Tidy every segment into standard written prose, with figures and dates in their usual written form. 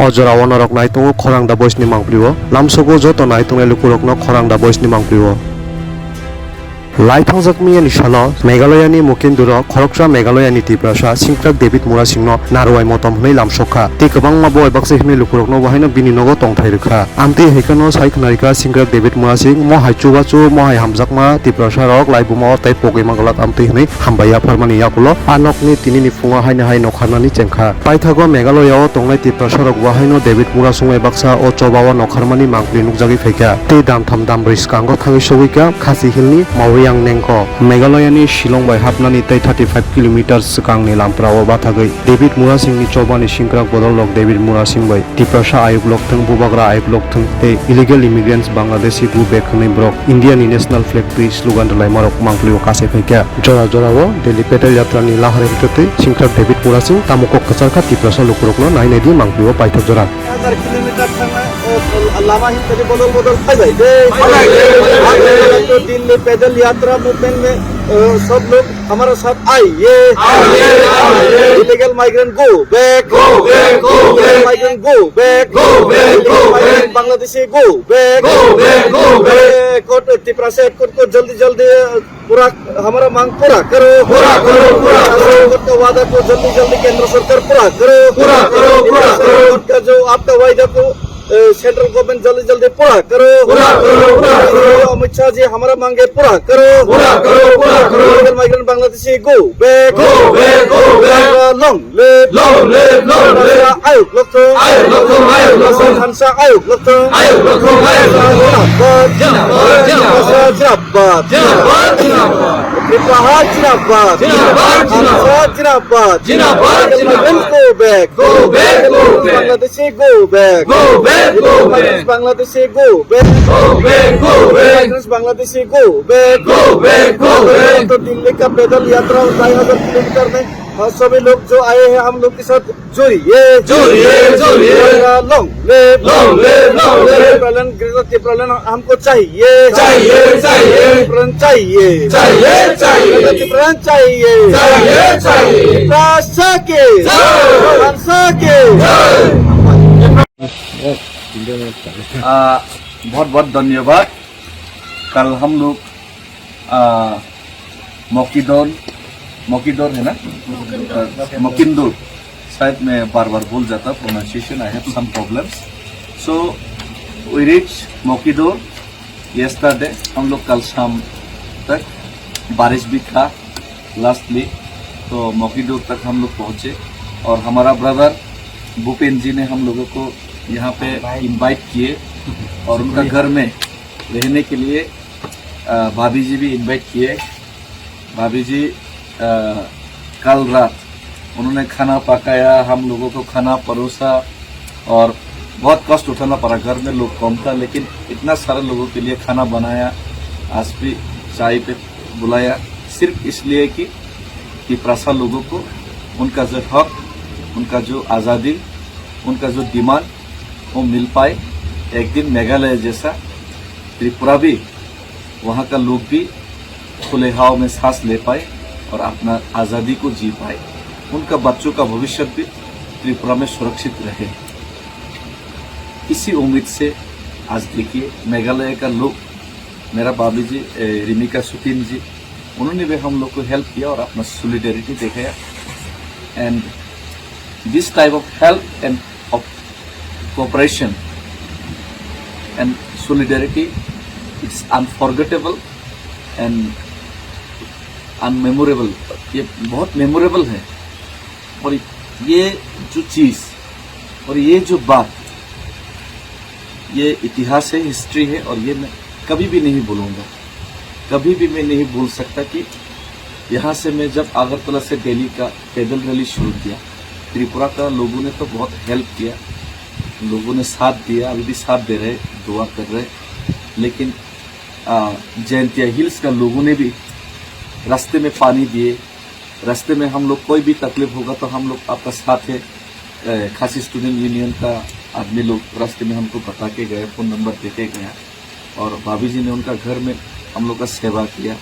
Ojora Wanarok Naitungo Korang da Boys ni Mangpriwo Lamsogo Joto Naitunga Lukurokno Korang da Boys ni Mangpriwo Laithangjakmi ni Shalo Meghalaya ni Mukinduro Khoroksa Meghalaya ni Tiprasa Singkrak David Mura Singno Narwai Motom Hnei Lamsokha Ti Kabangma Boy Bakse Himni Lukurokno Bahaino Bininogo Tongthai Rukha Amti Hekano Saikhnarika Singkrak David Mura Sing Mo Haichubachu Mo Hai Hamjakma Tiprasa Rok Laibumo Tai Pogi Mangalat Amti Hnei Hambaya Pharmani Yakulo Anokni Tinini Funga Haina Hai Nokharnani Chengkha Paithago Meghalaya Tongnai Tiprasa Rok Bahaino David Mura Sungai Baksa O Chobawa Nokharmani Mangpli Nukjagi Phaikha Ti Dam Tham Dam Riskango Thangi Sogika Khasi Hilni Mawi yang nengko Meghalaya ni Shillong bai hapnani tai 35 km sekang ni lamprao bathagai David Mura Singh ni chobani singkrak bodol lok David Mura Singh bai Tiprasa ayuk lok thang bubagra ayuk lok thang te illegal immigrants Bangladeshi gu bekhne brok Indian national flag free slogan dalai marok mangplio kase phaikya jora jora wo Delhi petal yatra ni lahare hitote singkrak David Mura Singh tamukok kasarka Tiprasa lukurokno nainai di mangplio paithak jora 1000 kilometre अलावा ही कभी बदल बदल खा जाए तो दिल्ली पैदल यात्रा movement में सब लोग हमारे साथ आइए illegal migrant go back migrant go back Bangladeshi go back court Tiprasa court को जल्दी जल्दी पूरा हमारा मांग पूरा करो कोर्ट का वादा को जल्दी जल्दी केंद्र सरकार पूरा करो कोर्ट का जो आपका वायदा को सेंट्रल गवर्नमेंट जल्दी जल्दी पूरा करो अमित शाह जी हमारा मांगे पूरा करो migrant Bangladeshi go back long live आयोग लोकतंत्र खानसा आयोग Bangladeshi go back Bangladeshi go back Bangladeshi go back तो दिल्ली का पैदल यात्रा 2500 किलोमीटर में सभी लोग जो आए हैं हम लोग के साथ जुड़िए लॉन्ग लिव हमको चाहिए बहुत बहुत धन्यवाद। कल हम लोग मोकिदोर है ना मोकिंदोर शायद मैं बार बार भूल जाता pronunciation I have some problems so we reach मोकिदोर यस्टरडे हम लोग कल शाम तक बारिश भी था लास्टली तो मोकिदोर तक हम लोग पहुंचे और हमारा ब्रदर भूपेंद्र जी ने हम लोगों को यहाँ पे इनवाइट किए और उनका घर में रहने के लिए भाभी जी भी इनवाइट किए। भाभी जी कल रात उन्होंने खाना पकाया, हम लोगों को खाना परोसा और बहुत कष्ट उठाना पड़ा। घर में लोग कम था लेकिन इतना सारे लोगों के लिए खाना बनाया, आज भी चाय पे बुलाया सिर्फ इसलिए कि तिप्रासा लोगों को उनका जो हक, उनका जो आज़ादी, उनका जो डिमांड वो मिल पाए। एक दिन मेघालय जैसा त्रिपुरा भी, वहाँ का लोग भी खुले हवा में सांस ले पाए और अपना आज़ादी को जी पाए। उनका बच्चों का भविष्य भी त्रिपुरा में सुरक्षित रहे। इसी उम्मीद से आज देखिए मेघालय का लोग, मेरा भाभी जी रिमिका सुतीन जी, उन्होंने भी हम लोग को हेल्प किया और अपना सॉलिडेरिटी दिखाया। And this type of help end of cooperation and solidarity, it's unforgettable and unmemorable। ये बहुत मेमोरेबल है और ये जो चीज़ और ये जो बात, ये इतिहास है, हिस्ट्री है और ये मैं कभी भी नहीं भूलूंगा। कभी भी मैं नहीं भूल सकता कि यहाँ से मैं जब अगरतला से दिल्ली का पैदल रैली शुरू किया, त्रिपुरा का लोगों ने तो बहुत हेल्प किया, लोगों ने साथ दिया, अभी भी साथ दे रहे, दुआ कर रहे। लेकिन जयंतिया हिल्स का लोगों ने भी रास्ते में पानी दिए, रास्ते में हम लोग कोई भी तकलीफ होगा तो हम लोग आपका साथ है। खासी स्टूडेंट यूनियन का आदमी लोग रास्ते में हमको बता के गए, फ़ोन नंबर दे के गया और भाभी जी ने उनका घर में हम लोग का सेवा किया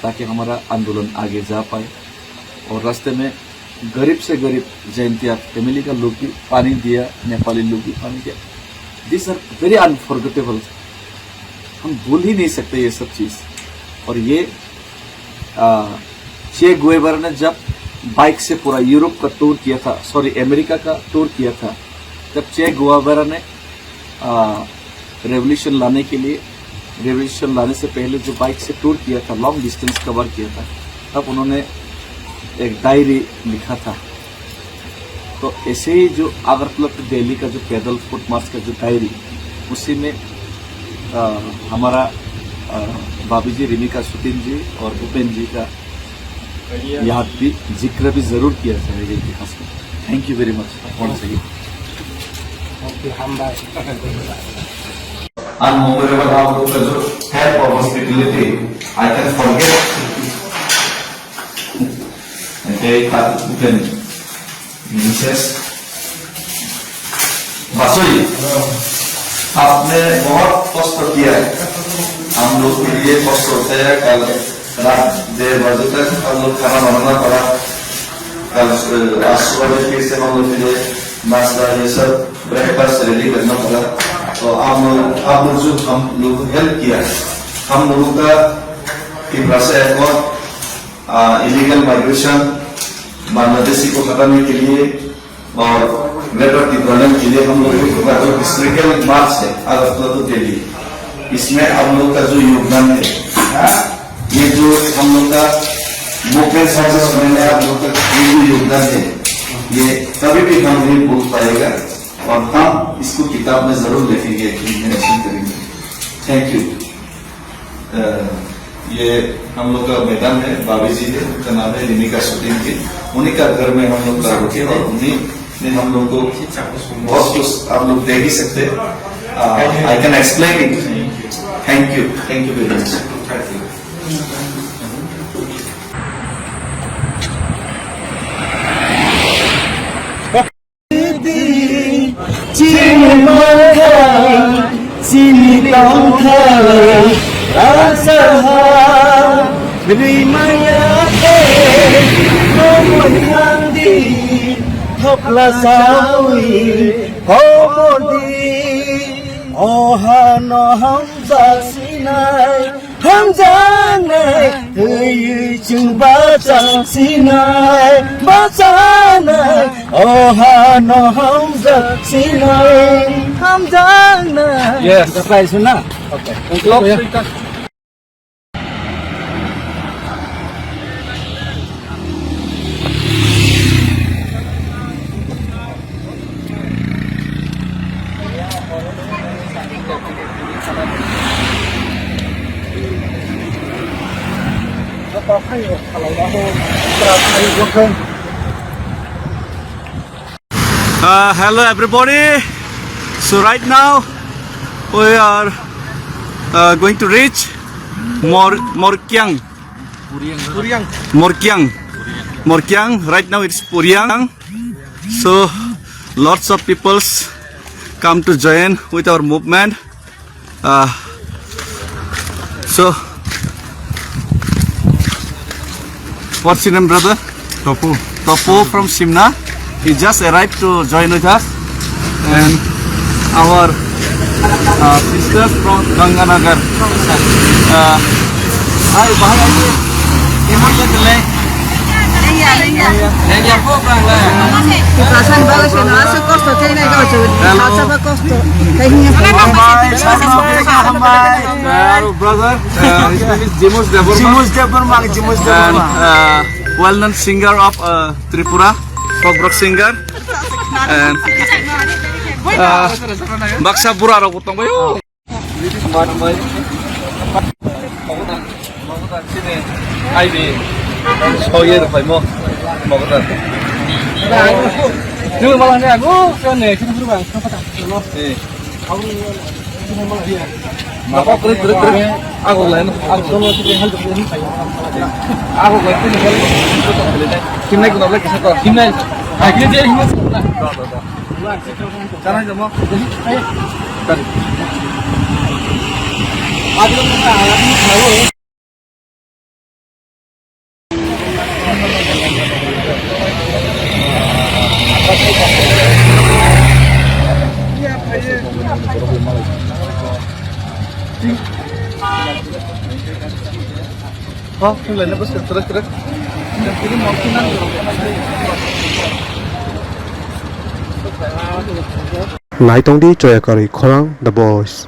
ताकि हमारा आंदोलन आगे जा पाए। और रास्ते में गरीब से गरीब जयंतिया फैमिली का लोग भी पानी दिया, नेपाली लोग भी पानी दिया। This are very unforgettable. हम भूल ही नहीं सकते ये सब चीज। और ये चे गुएवर ने जब बाइक से पूरा यूरोप का टूर किया था, सॉरी अमेरिका का टूर किया था, तब चे गुएवर ने रेवोल्यूशन लाने के लिए, रेवोल्यूशन लाने से पहले जो बाइक से टूर किया था, लॉन्ग डिस्टेंस कवर किया था, तब उन्होंने एक डायरी लिखा था। तो ऐसे ही जो अगरतला टू दिल्ली का जो पैदल फुट मार्च का जो डायरी, उसी में हमारा भाभी जी रिमिका सुतीन जी और भूपेन जी का याद भी, जिक्र भी जरूर किया जाएगा इतिहास में। Thank you very much once again. Unmemorable how लोग का जो help और hospitality, I can forget. Okay, Kak Bupen, Mrs. बासुरी, आपने बहुत कष्ट किया है। हम लोग के लिए कष्ट होता है। कल रात 1:30 बजे तक हम लोग खाना बनाना पड़ा। कल आज सुबह फिर से हम लोग के लिए नाश्ता ये सब ब्रेकफास्ट रेडी करना पड़ा। तो आप लोग जो हम लोग को हेल्प किया है, हम लोगों का तिब्रा से एक और इलीगल माइग्रेशन बांग्लादेशी को हटाने के लिए और ग्रेटर तिब्रालैंड के लिए हम लोगों का जो हिस्ट्रिकल मार्च है अगरतला टू दिल्ली, इसमें हम लोग का जो योगदान है, ये जो हम लोग का मूवमेंट सक्सेस होने में आप लोग का ये जो योगदान है, ये कभी भी हम नहीं भूल पाएगा और हम इसको किताब में जरूर लिखेंगे, मेंशन करेंगे। Thank you. ये हम लोग का मैडम है, भाभी जी है, उनका नाम है रिमिका सुतीन की। उन्हीं का घर में हम लोग का रुके और उन्हीं ने हम लोग को बहुत कुछ आप लोग दे ही सकते। I can explain it. Thank you very much. हम जाने ये चुंबा सिनाय बचाने ओहा न हम सिनाय हम जाने। यस सप्लाई सुना। Okay Hello everybody. So right now we are going to reach Morkyang. Right now it's Puryang. So lots of peoples come to join with our movement. So what's your name, brother? Topu from Simna. He just arrived to join with us, and our sisters from Ganganagar. Hi, bahaya ini. Imut ya kelai. Iya po bang lah. Perasaan bagus ya, nasa kosto kayak naik kau cuy. Nasa apa kosto? Kayaknya. Hello, brother. His name is Jimus Deborma. And well-known singer of Tripura, folk rock singer. And Baksa Pura ro putong bayo. Ai đi soye được phải mua một cái tờ nhưng mà lần này cái này chúng tôi bằng không phải không mà có cái aku lain aku mau kita hal begini aku ngerti nih kim naik kenapa kisah kau kim naik akhirnya dia himas cara kamu tadi ada kita alatnya tahu Oh, lainnya bos, terus. Ini mau kinan. Naitongdi Joyakari Korang The Boys